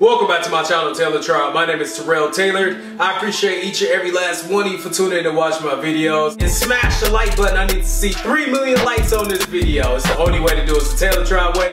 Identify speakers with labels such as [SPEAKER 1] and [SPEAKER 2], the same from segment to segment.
[SPEAKER 1] Welcome back to my channel, Tailor Tribe. My name is TerrellTailored. I appreciate each and every last one of you for tuning in to watch my videos. And smash the like button. I need to see 3 million likes on this video. It's the only way to do it. It's the Tailor Tribe way.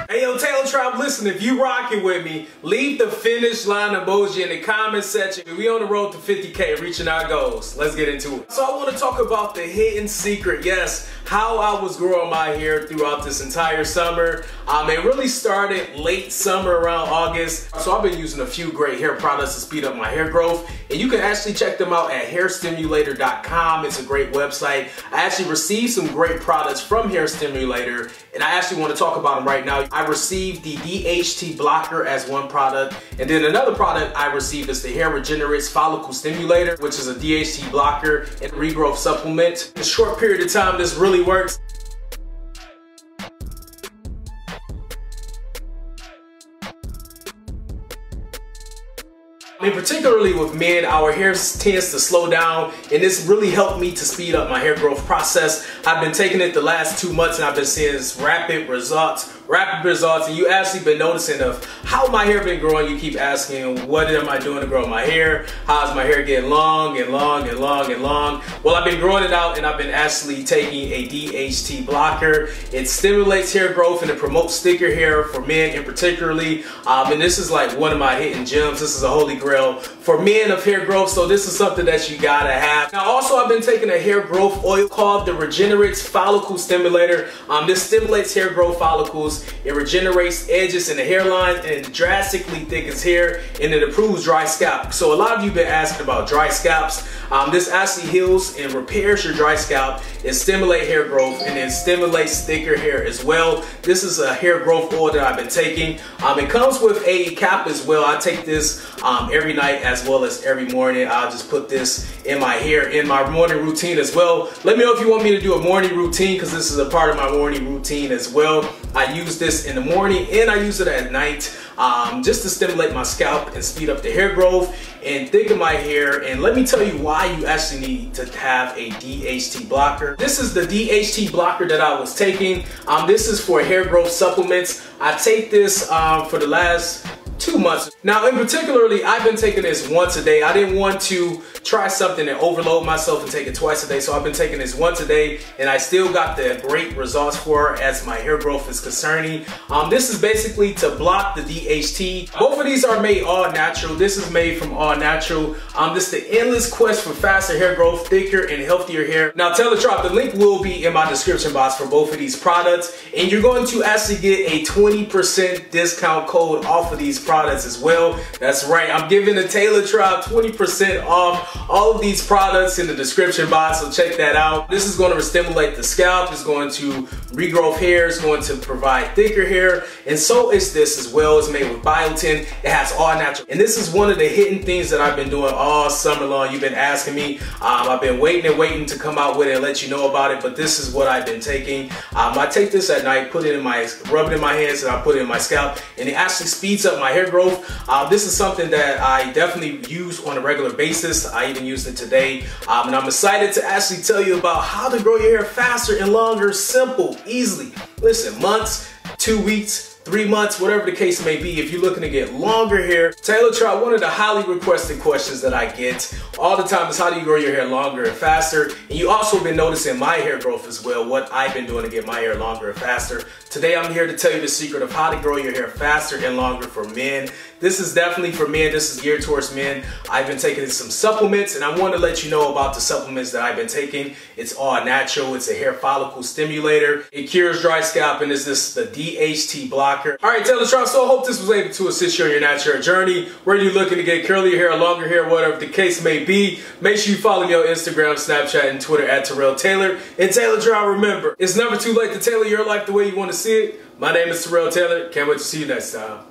[SPEAKER 1] Hey yo, Tailor Tribe, listen, if you rocking with me, leave the finish line emoji in the comment section. We on the road to 50K, reaching our goals. Let's get into it. So I want to talk about the hidden secret, yes, how I was growing my hair throughout this entire summer. It really started late summer, around August. So I've been using a few great hair products to speed up my hair growth. And you can actually check them out at hairstimulator.com. It's a great website. I actually received some great products from Hair Stimulator, and I actually want to talk about them right now. I received the DHT blocker as one product, and then another product I received is the Hair Regenerexx Follicle Stimulator, which is a DHT blocker and regrowth supplement. In a short period of time, this really works. I mean, particularly with men, our hair tends to slow down, and this really helped me to speed up my hair growth process. I've been taking it the last 2 months, and I've been seeing rapid results, and you actually been noticing of how my hair been growing. You keep asking, what am I doing to grow my hair? How's my hair getting long and long and long and long? Well, I've been growing it out, and I've been actually taking a DHT blocker. It stimulates hair growth, and it promotes thicker hair for men in particularly. And this is like one of my hidden gems. This is a holy grail for men of hair growth, so this is something that you gotta have. Now also, I've been taking a hair growth oil called the Regenerexx Follicle Stimulator. This stimulates hair growth follicles, it regenerates edges in the hairline, and it drastically thickens hair, and it improves dry scalp. So a lot of you have been asking about dry scalps. This actually heals and repairs your dry scalp. It stimulates hair growth, and it stimulates thicker hair as well. This is a hair growth oil that I've been taking. It comes with a cap as well. I take this every night as well as every morning. I'll just put this in my hair in my morning routine as well. Let me know if you want me to do a morning routine, because this is a part of my morning routine as well. I use this in the morning and I use it at night just to stimulate my scalp and speed up the hair growth and thicken my hair. And let me tell you why you actually need to have a DHT blocker. This is the DHT blocker that I was taking. This is for hair growth supplements. I take this for the last 2 months. Now, in particularly, I've been taking this once a day. I didn't want to try something and overload myself and take it twice a day, so I've been taking this once a day, and I still got the great results for it as my hair growth is concerning. This is basically to block the DHT. Both of these are made all natural. This is made from all natural. This is the endless quest for faster hair growth, thicker and healthier hair. Now, Tailor Tribe, the link will be in my description box for both of these products, and you're going to actually get a 20% discount code off of these products as well. That's right, I'm giving the Tailor Tribe 20% off all of these products in the description box, so check that out. This is going to stimulate the scalp, it's going to regrow hair, it's going to provide thicker hair, and so is this as well. It's made with biotin, it has all natural, and this is one of the hidden things that I've been doing all summer long. You've been asking me, I've been waiting to come out with it and let you know about it, but this is what I've been taking. I take this at night, rub it in my hands, and I put it in my scalp, and it actually speeds up my hair growth. This is something that I definitely use on a regular basis. I even used it today, and I'm excited to actually tell you about how to grow your hair faster and longer, simple, easily. Listen, months, 2 weeks, 3 months, whatever the case may be. If you're looking to get longer hair, Tailor Tribe, one of the highly requested questions that I get all the time is, how do you grow your hair longer and faster? And you also been noticing my hair growth as well, what I've been doing to get my hair longer and faster. Today I'm here to tell you the secret of how to grow your hair faster and longer for men. This is definitely for men. This is geared towards men. I've been taking some supplements, and I want to let you know about the supplements that I've been taking. It's all natural. It's a hair follicle stimulator. It cures dry scalp, and it's the DHT blocker. All right, Tailor Tribe, so I hope this was able to assist you on your natural journey. Whether you're looking to get curlier hair, longer hair, whatever the case may be, make sure you follow me on Instagram, Snapchat, and Twitter at TerrellTailored. And Tailor Tribe, remember, it's never too late to tailor your life the way you want to see it. My name is TerrellTailored. Can't wait to see you next time.